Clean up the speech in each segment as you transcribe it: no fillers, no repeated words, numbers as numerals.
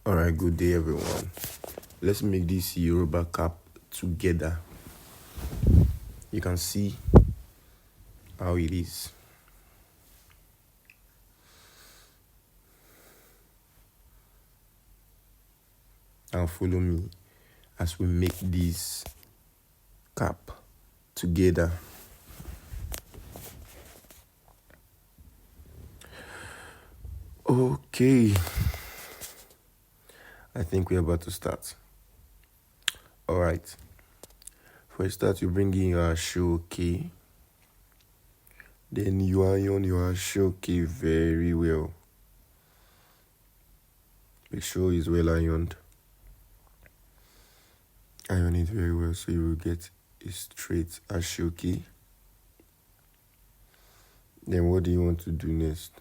Alright, good day everyone. Let's make this Yoruba cap together. You can see how it is. Now follow me as we make this cap together. Okay, I think we're about to start. Alright, for a start, you bring in your ashoke. Then you iron your ashoke very well. Make sure it's well ironed. Iron it very well so you will get a straight ashoke. Then what do you want to do next?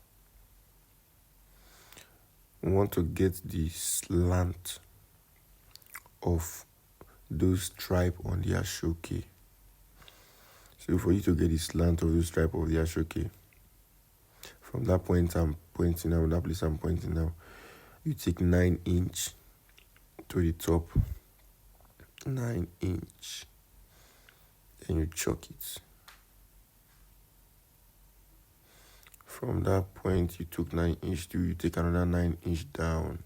We want to get the slant of those stripe on the ashoke. So for you to get the slant of those stripe of the ashoke, from that point I'm pointing now, that place I'm pointing now, you take 9 inch to the top, 9 inch, then you chalk it. From that point you took 9 inch to, you take another 9 inch down,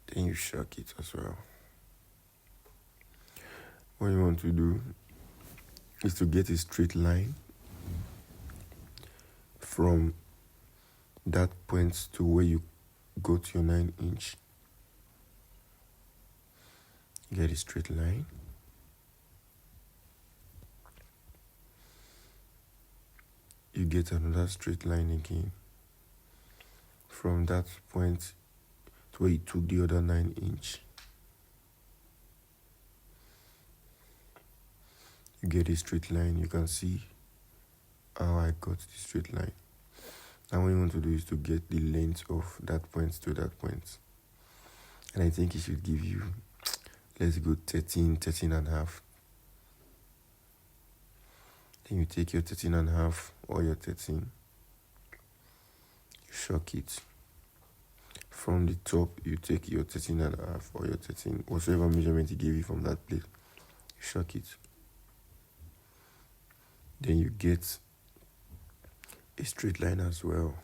then you chalk it as well. What you want to do is to get a straight line from that point to where you go to your 9 inch. Get a straight line. You get another straight line again from that point to where you took the other 9 inch. You get a straight line. You can see how I got the straight line. Now what you want to do is to get the length of that point to that point. And I think it should give you, let's go 13 and a half. Then you take your 13 and a half or your 13. You shock it. From the top, you take your 13 and a half or your 13, whatever measurement he gave you from that place. You shock it. Then you get a straight line as well.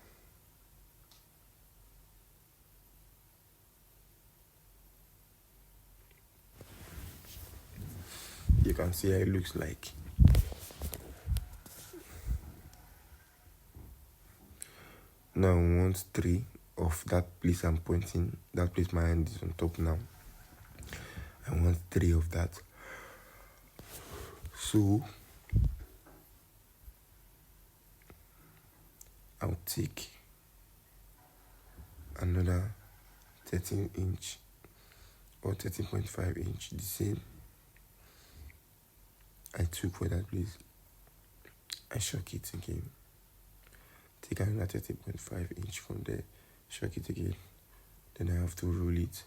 You can see how it looks like. Now we want 3 of that place I'm pointing. That place my hand is on top now. I want 3 of that. So I'll take another 13 inch or 13.5 inch, the same I took for that place. I shock it again. Take another 13.5 inch from there, shock it again. Then I have to roll it.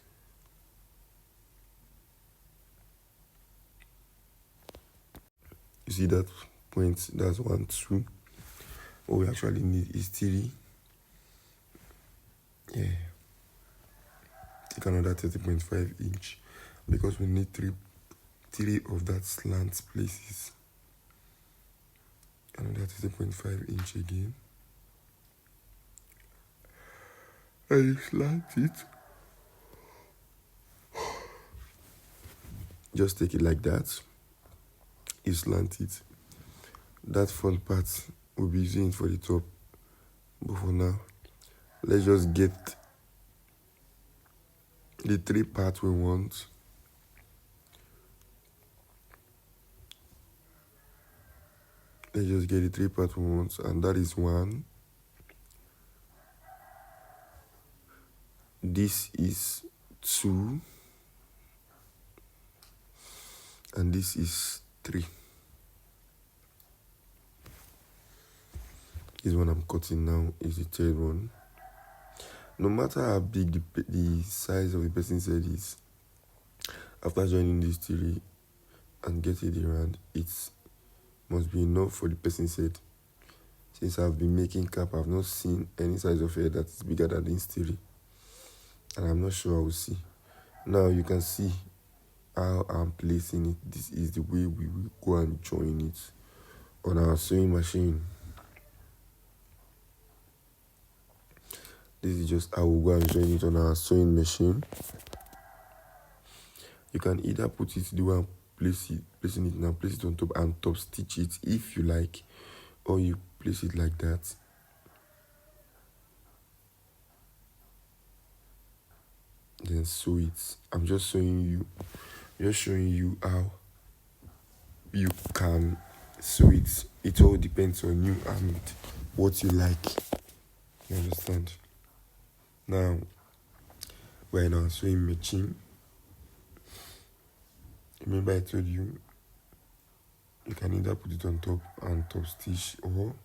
You see that point? That's 1, 2. What we actually need is 3. Yeah. Take another 30.5 inch because we need 3 of that slant places. Another 30.5 inch again. And you slant it. Just take it like that. You slant it. That front part will be using it for the top. But for now, let's just get the 3 parts we want. Let's just get the 3 parts we want, and that is 1. This is 2. And this is 3. This one I'm cutting now is the 3rd one. No matter how big the size of the person's head is, after joining this theory and getting it around, it must be enough for the person's head. Since I've been making cap, I've not seen any size of hair that is bigger than this theory. and I'm not sure I will see. Now you can see how I'm placing it. This is the way we will go and join it on our sewing machine. This is just how we go and join it on our sewing machine. You can either put it the way I'm placing it now, place it on top and top stitch it if you like, or you place it like that. Then sew it. I'm just showing you how you can sew it. It all depends on you and what you like. You understand? Now, we're in our sewing machine. Remember I told you can either put it on top and top stitch, or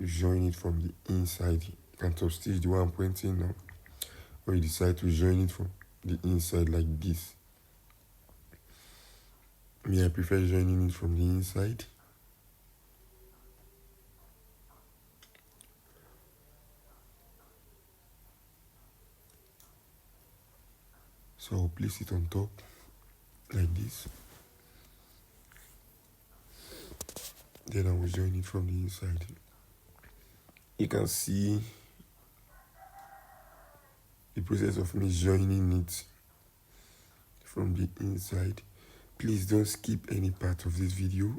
join it from the inside. You can top stitch the one I'm pointing now, or you decide to join it from the inside like this. Me, I prefer joining it from the inside. So I'll place it on top like this. Then I will join it from the inside. You can see the process of me joining it from the inside. Please don't skip any part of this video.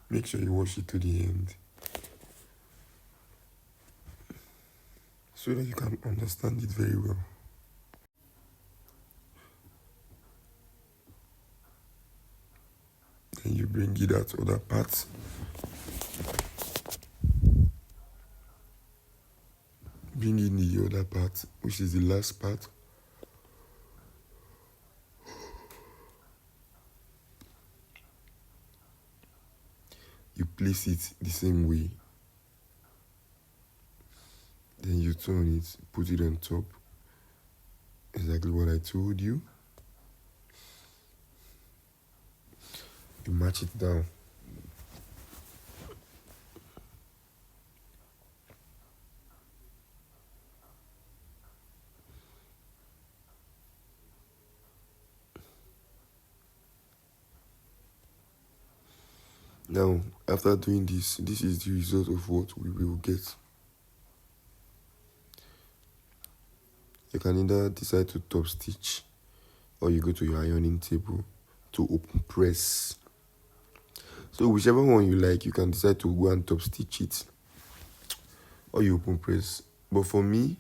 Make sure you watch it to the end so that you can understand it very well. Then you bring it out other parts. Bring in the other part, which is the last part. You place it the same way. Then you turn it, put it on top. Exactly what I told you. You match it down. Now, after doing this is the result of what we will get. You can either decide to top stitch, or you go to your ironing table to open press. So whichever one you like, you can decide to go and top stitch it, or you open press. But for me,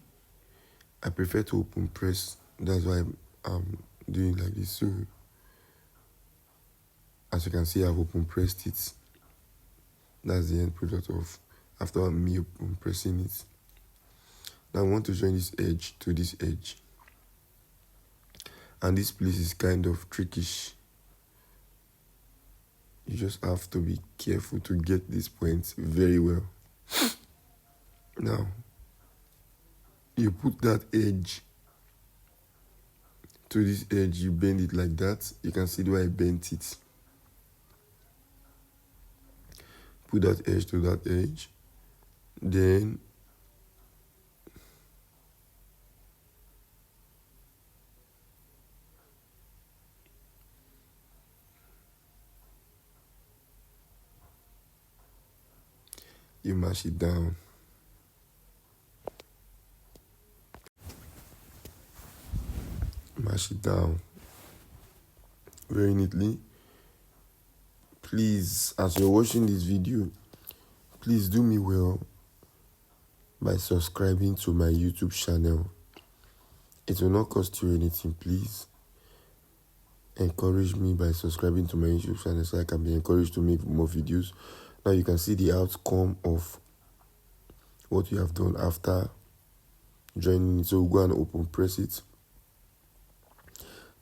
I prefer to open press. That's why I'm doing like this. So as you can see, I've open pressed it. That's the end product of after me open pressing it. Now I want to join this edge to this edge. And this place is kind of trickish. You just have to be careful to get these points very well. Now, you put that edge to this edge, you bend it like that. You can see the way I bent it. Put that edge to that edge. Then you mash it down. Mash it down very neatly. Please, as you're watching this video, please do me well by subscribing to my YouTube channel. It will not cost you anything. Please encourage me by subscribing to my YouTube channel so I can be encouraged to make more videos. Now you can see the outcome of what you have done after joining it. So we'll go and open press it.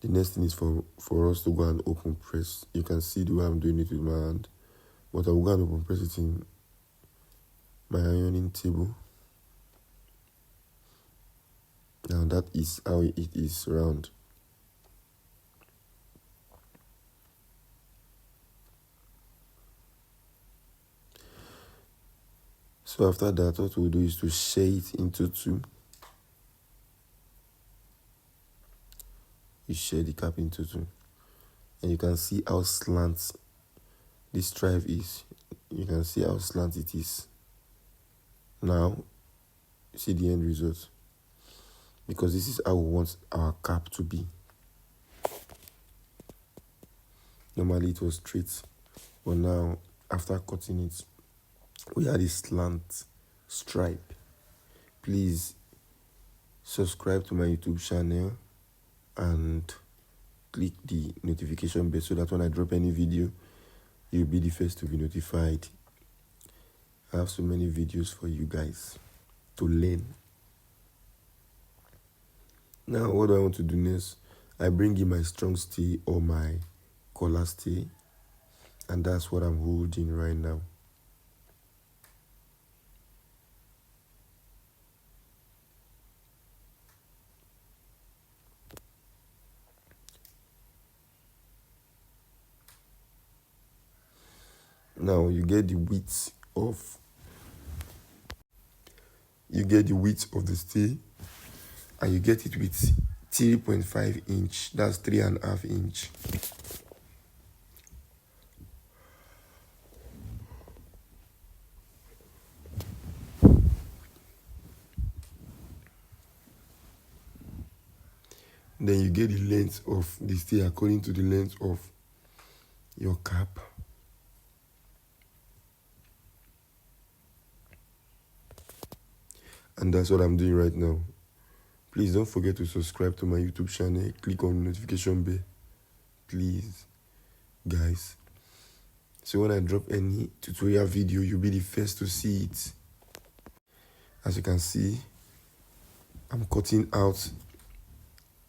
The next thing is for us to go and open press. You can see the way I'm doing it with my hand, but I will go and open press it in my ironing table. Now that is how it is round. So after that, what we'll do is to share it into two. you share the cap into two, and you can see how slant this stripe is. You can see how slant it is. Now, see the end result, because this is how we want our cap to be. Normally it was straight, but now after cutting it, we had a slant stripe. Please subscribe to my YouTube channel and click the notification bell so that when I drop any video, you'll be the first to be notified. I have so many videos for you guys to learn. Now, what do I want to do next? I bring in my strong stay or my collar stay, and that's what I'm holding right now. Now you get the width of the stay, and you get it with 3.5 inch. That's 3.5 inch. Then you get the length of the stay according to the length of your cap. And that's what I'm doing right now. Please don't forget to subscribe to my YouTube channel. Click on the notification bell. Please, guys. So when I drop any tutorial video, you'll be the first to see it. As you can see, I'm cutting out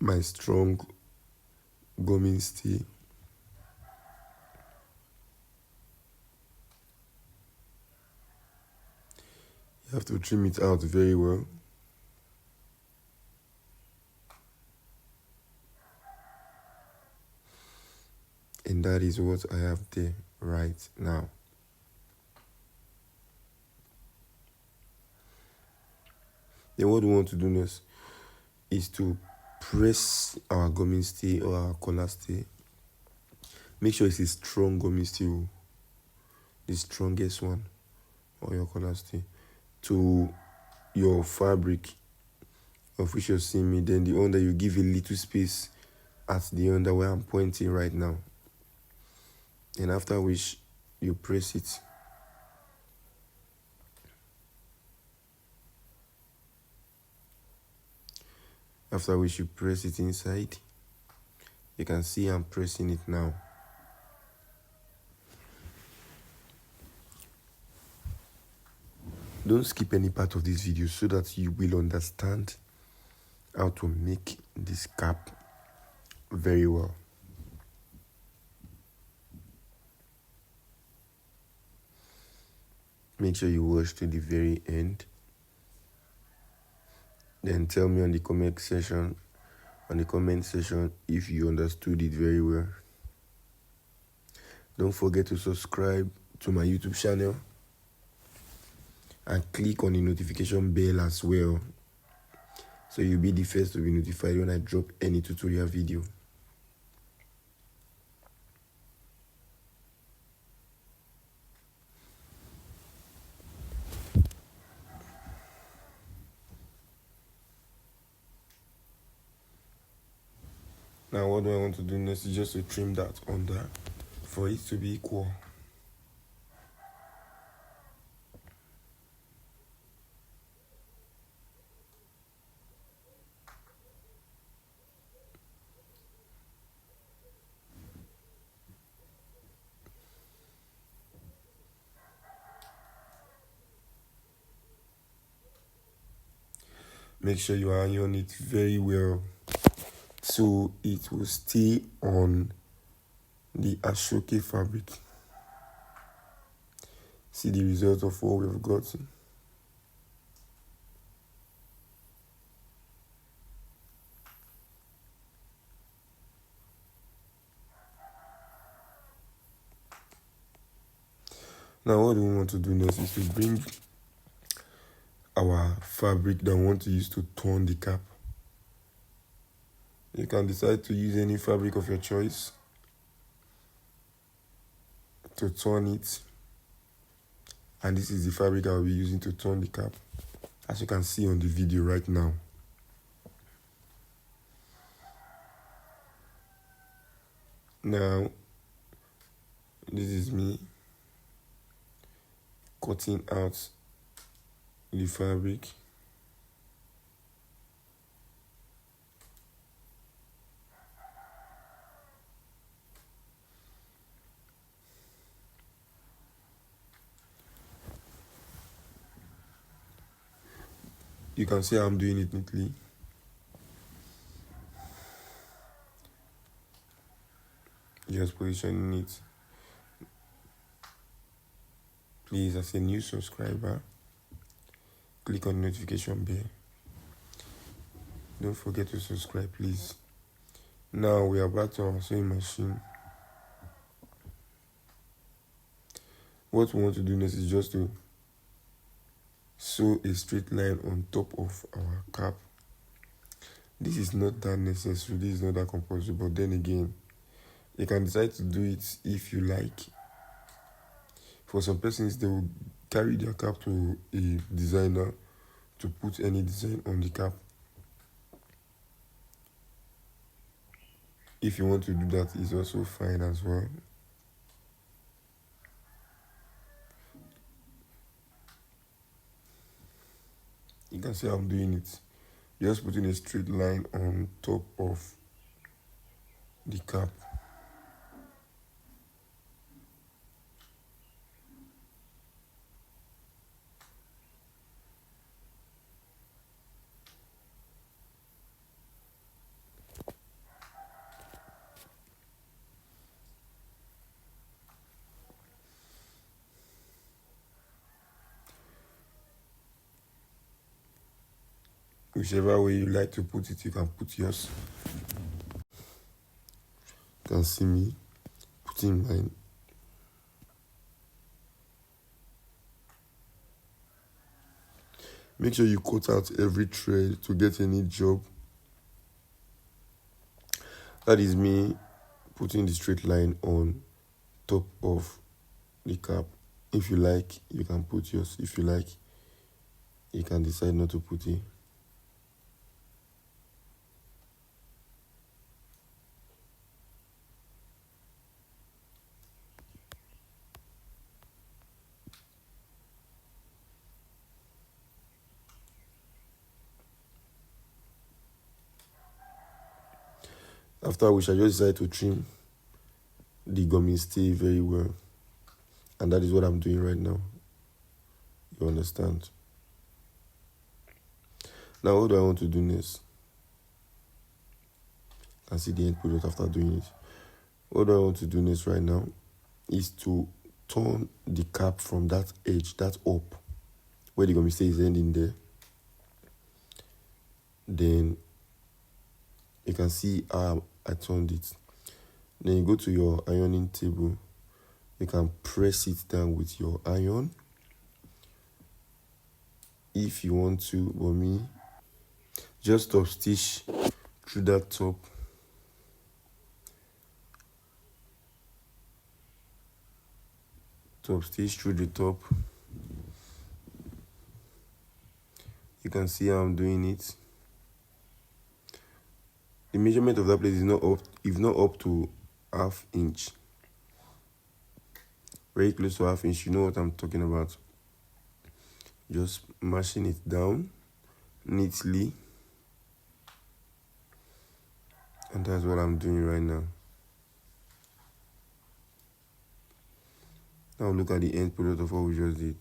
my strong gumming stay. You have to trim it out very well. And that is what I have there right now. Then what we want to do next is to press our gumming stay or our collar stay. Make sure it's a strong gumming stay, the strongest one, or your collar stay, to your fabric of which you're seeing me. Then the under, you give a little space at the under where I'm pointing right now. And after which you press it. After which you press it inside. You can see I'm pressing it now. Don't skip any part of this video so that you will understand how to make this cap very well. Make sure you watch to the very end. Then tell me on the comment section if you understood it very well. Don't forget to subscribe to my YouTube channel and click on the notification bell as well, so you'll be the first to be notified when I drop any tutorial video. Now what do I want to do next is just to trim that under for it to be equal. Make sure you iron it very well so it will stay on the Ashoke fabric. See the result of what we've gotten. Now what we want to do next is to bring our fabric that we want to use to turn the cap. You can decide to use any fabric of your choice to turn it, and this is the fabric I will be using to turn the cap, as you can see on the video right now. Now, this is me cutting out the fabric. You can see how I'm doing it neatly. Just positioning it. Please, as a new subscriber, click on the notification bell. Don't forget to subscribe, please. Now we are back to our sewing machine. What we want to do next is just to sew a straight line on top of our cap. This is not that necessary, this is not that compulsory, but then again, you can decide to do it if you like. For some persons, they will carry their cap to a designer to put any design on the cap. If you want to do that, it's also fine as well. You can see how I'm doing it. Just putting a straight line on top of the cap. Whichever way you like to put it, you can put yours. You can see me putting mine. Make sure you cut out every thread to get any job. That is me putting the straight line on top of the cap. If you like, you can put yours. If you like, you can decide not to put it. After which, I just decided to trim the gummy stay very well. And that is what I'm doing right now. You understand? Now, what do I want to do next? You can see the end product after doing it. What do I want to do next right now is to turn the cap from that edge, that up, where the gummy stay is ending there. Then you can see how I turned it. Then you go to your ironing table. You can press it down with your iron if you want to, but me, just top stitch through that top. Top stitch through the top. You can see how I'm doing it. The measurement of that place is not up to ½ inch. Very close to ½ inch. You know what I'm talking about. Just mashing it down neatly. And that's what I'm doing right now. Now look at the end product of what we just did.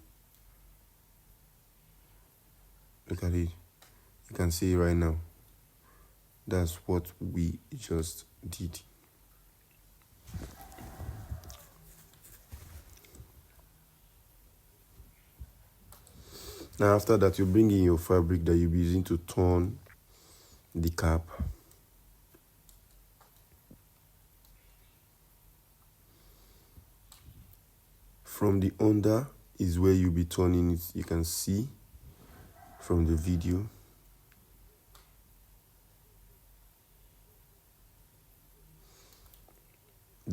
Look at it. You can see it right now. That's what we just did. Now after that, you bring in your fabric that you'll be using to turn the cap. From the under is where you'll be turning it. You can see from the video.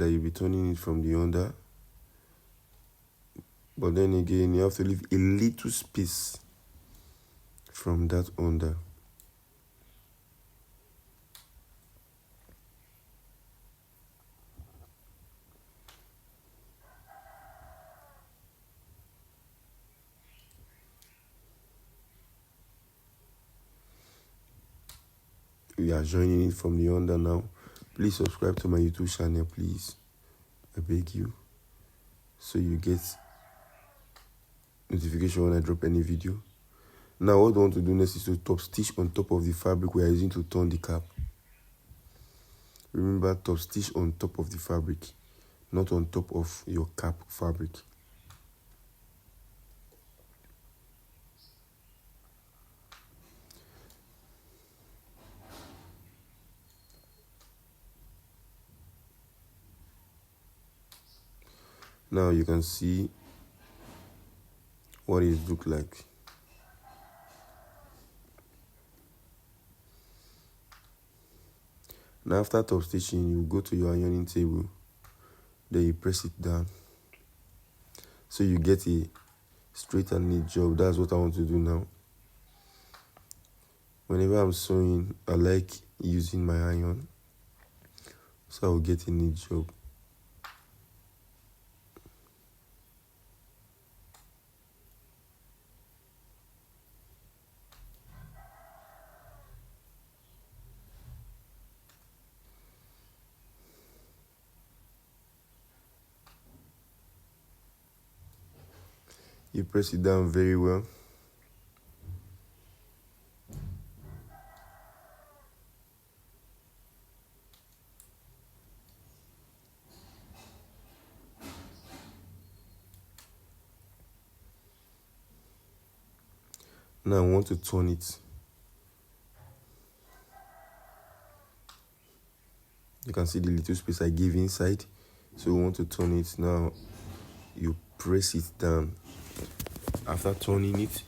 that you'll be turning it from the under. But then again, you have to leave a little space from that under. We are joining it from the under now. Please subscribe to my YouTube channel, please. I beg you. So you get notification when I drop any video. Now what we want to do next is to top stitch on top of the fabric we are using to turn the cap. Remember, top stitch on top of the fabric, not on top of your cap fabric. Now you can see what it looks like. Now after top stitching, you go to your ironing table, then you press it down. So you get a straight and neat job. That's what I want to do now. Whenever I'm sewing, I like using my iron, so I will get a neat job. You press it down very well. Now I want to turn it. You can see the little space I gave inside. So we want to turn it. Now you press it down. After turning it,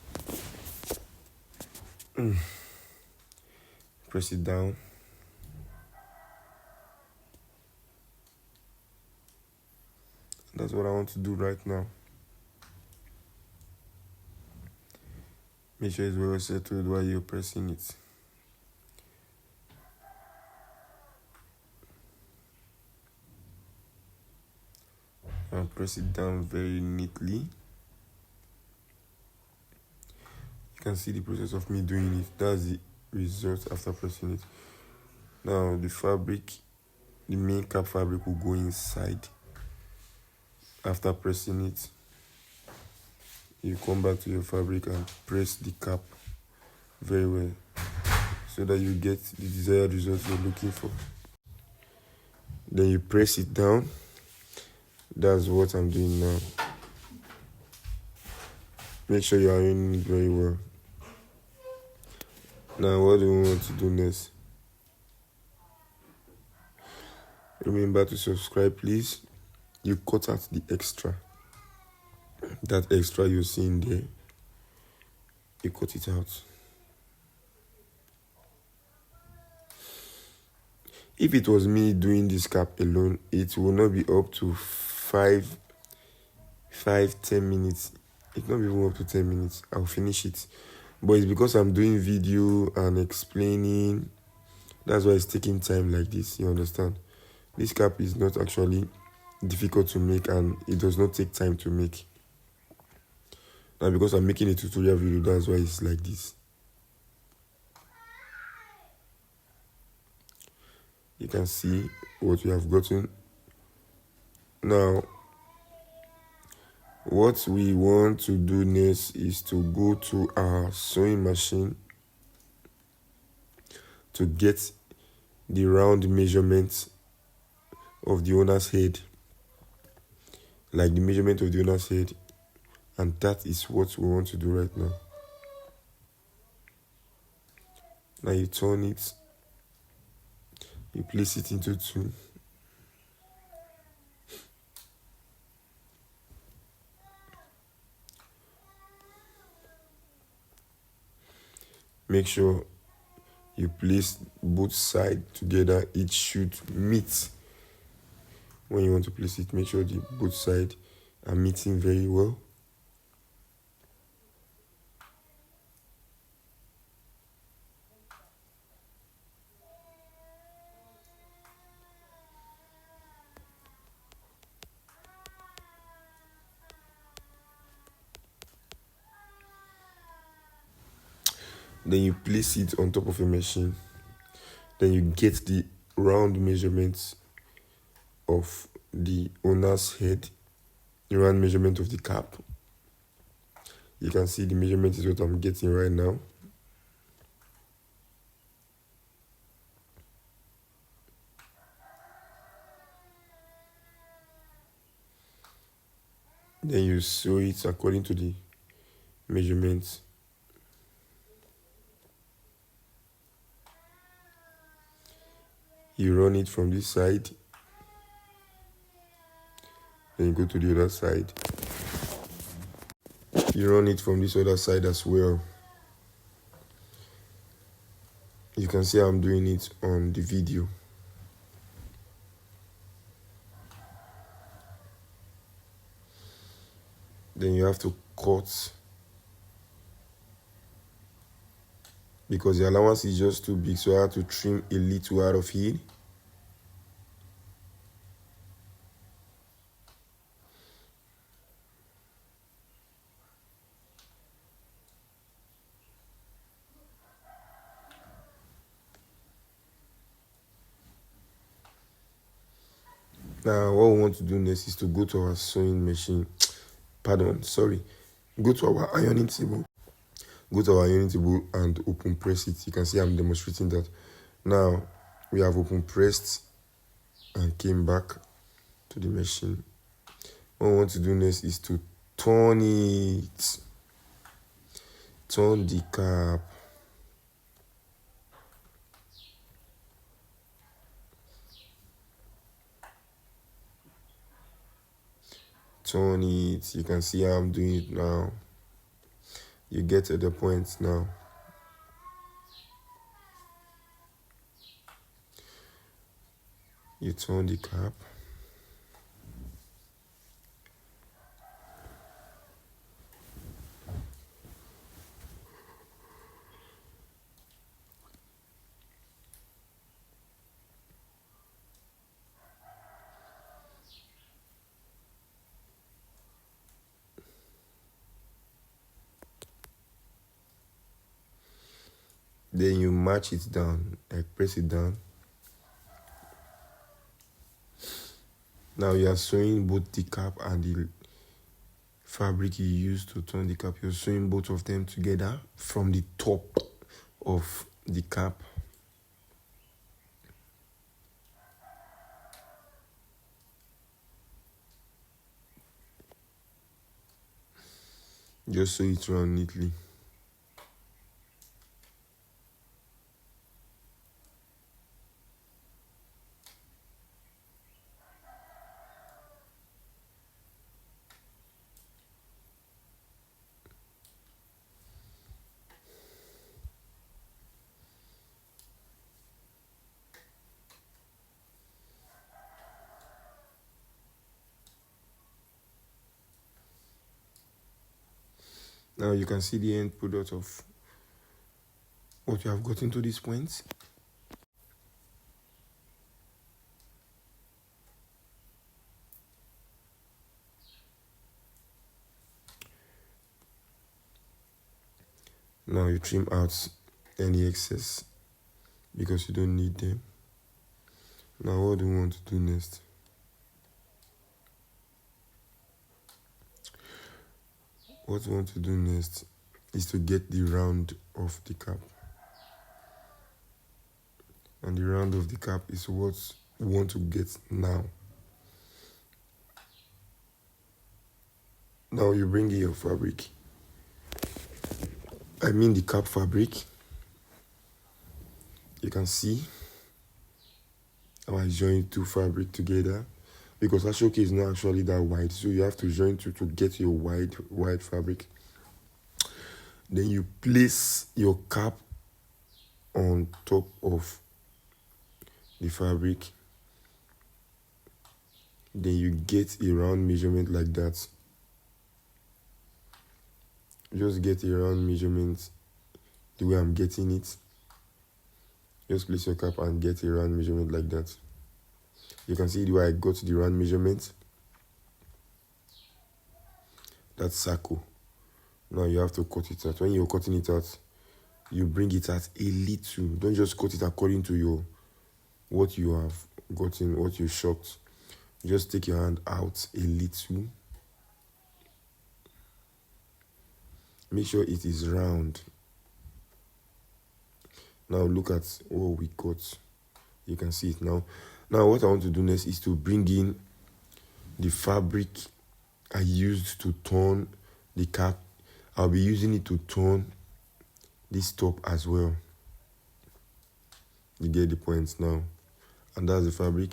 press it down. That's what I want to do right now. Make sure it's well settled while you're pressing it. And press it down very neatly. You can see the process of me doing it. That's the result after pressing it. Now the fabric, the main cap fabric will go inside. After pressing it, you come back to your fabric and press the cap very well so that you get the desired results you're looking for. Then you press it down. That's what I'm doing now. Make sure you're ironing it very well. Now what do we want to do next? Remember to subscribe, please. You cut out the extra. That extra you're seeing there, you cut it out. If it was me doing this cap alone, it will not be up to 10 minutes. It will not be even up to 10 minutes. I'll finish it. But it's because I'm doing video and explaining. That's why it's taking time like this, you understand? This cap is not actually difficult to make, and it does not take time to make. Now because I'm making a tutorial video, that's why it's like this. You can see what we have gotten. Now, what we want to do next is to go to our sewing machine to get the round measurements of the owner's head, like the measurement of the owner's head, and that is what we want to do right now. Now you turn it, you place it into two. Make sure you place both sides together. It should meet When you want to place it, make sure the both sides are meeting very well. Then you place it on top of a machine. Then you get the round measurements of the owner's head, the round measurement of the cap. You can see the measurement is what I'm getting right now. Then you sew it according to the measurements. You run it from this side. Then you go to the other side. You run it from this other side as well. You can see how I'm doing it on the video. Then you have to cut because the allowance is just too big, so I have to trim a little out of it. Now what we want to do next is to go to our sewing machine. Go to our ironing table. Go to our ironing table and open press it. You can see I'm demonstrating that. Now we have open pressed and came back to the machine. What we want to do next is to turn it. Turn the cap. Turn it. You can see how I'm doing it now. You get to the point now. You turn the cap. Then you match it down, like press it down. Now you are sewing both the cap and the fabric you use to turn the cap. You're sewing both of them together from the top of the cap. Just sew it around neatly. Now you can see the end product of what you have gotten to this point. Now you trim out any excess because you don't need them. Now what do we want to do next? What we want to do next is to get the round of the cap. And the round of the cap is what we want to get now. Now you bring in your fabric. I mean the cap fabric. You can see how I join two fabric together because Ashoke is not actually that wide, so you have to join two to get your wide fabric. Then you place your cap on top of the fabric. Then you get a round measurement like that. Just get a round measurement the way I'm getting it. Just place your cap and get a round measurement like that. You can see the way I got the round measurement. That's circle. Now you have to cut it out. When you're cutting it out, you bring it out a little. Don't just cut it according to your what you have gotten, what you shot. Just take your hand out a little. Make sure it is round. Now look at what we got. You can see it now. Now what I want to do next is to bring in the fabric I used to turn the cap. I'll be using it to turn this top as well. You get the point now. And that's the fabric.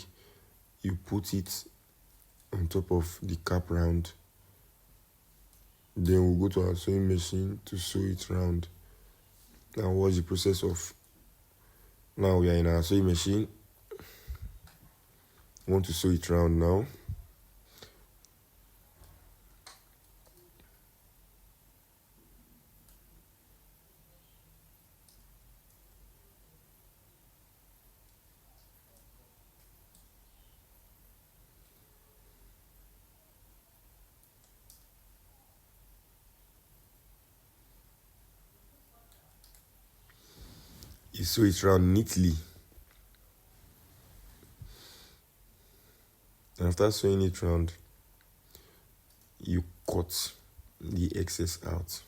You put it on top of the cap round. Then we'll go to our sewing machine to sew it round. Now what's the process of? Now we are in our sewing machine. I want to sew it round now. You sew it round neatly. And after sewing it round, you cut the excess out.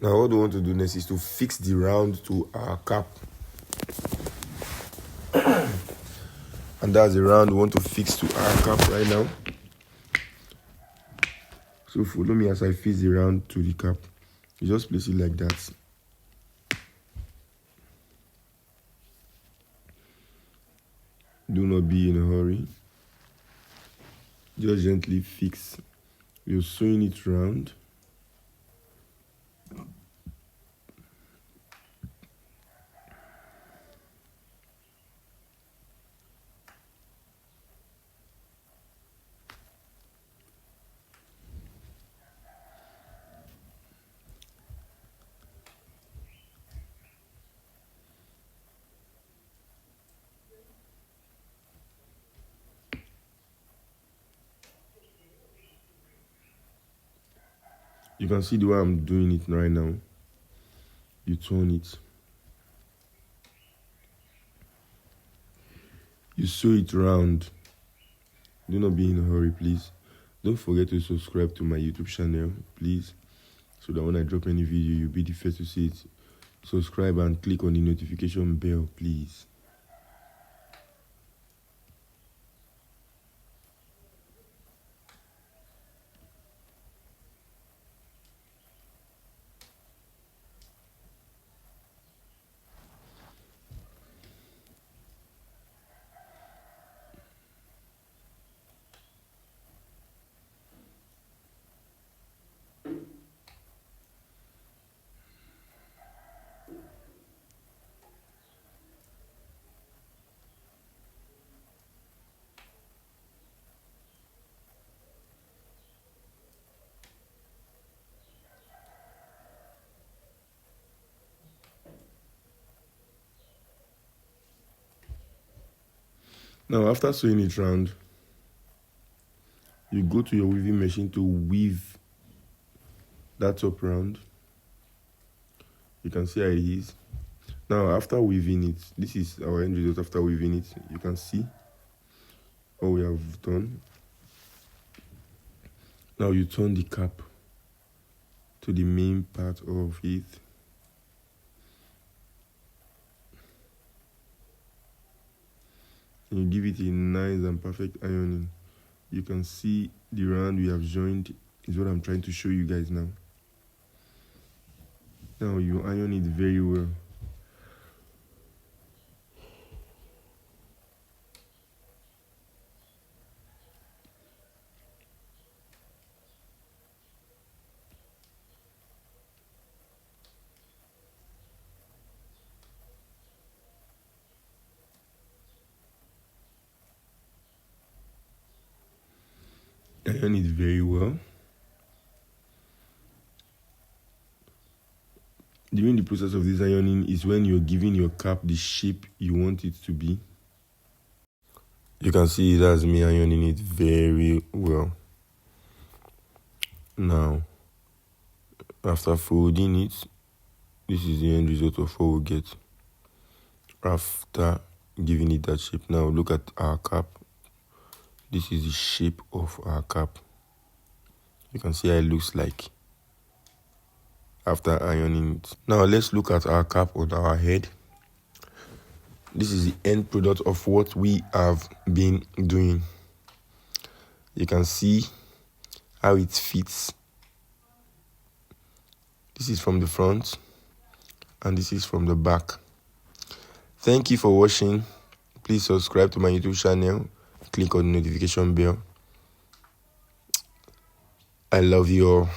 Now what we want to do next is to fix the round to our cap. And that's the round we want to fix to our cap right now. So follow me as I fix the round to the cap. You just place it like that. Do not be in a hurry. Just gently fix. You're sewing it round. You can see the way I'm doing it right now. You turn it. You sew it round. Do not be in a hurry, please. Don't forget to subscribe to my YouTube channel, please, so that when I drop any video, you'll be the first to see it. Subscribe and click on the notification bell, please. Now, after sewing it round, you go to your weaving machine to weave that top round. You can see how it is. Now, after weaving it, this is our end result after weaving it. You can see all we have done. Now, you turn the cap to the main part of it. And you give it a nice and perfect ironing. You can see the round we have joined is what I'm trying to show you guys now. Now you iron it very well. Iron it very well. During the process of this ironing is when you're giving your cap the shape you want it to be. You can see that's me ironing it very well. Now, after folding it, this is the end result of what we get after giving it that shape. Now look at our cap. This is the shape of our cap. You can see how it looks like after ironing it. Now let's look at our cap on our head. This is the end product of what we have been doing. You can see how it fits. This is from the front and this is from the back. Thank you for watching. Please subscribe to my YouTube channel. Click on the notification bell. I love you all.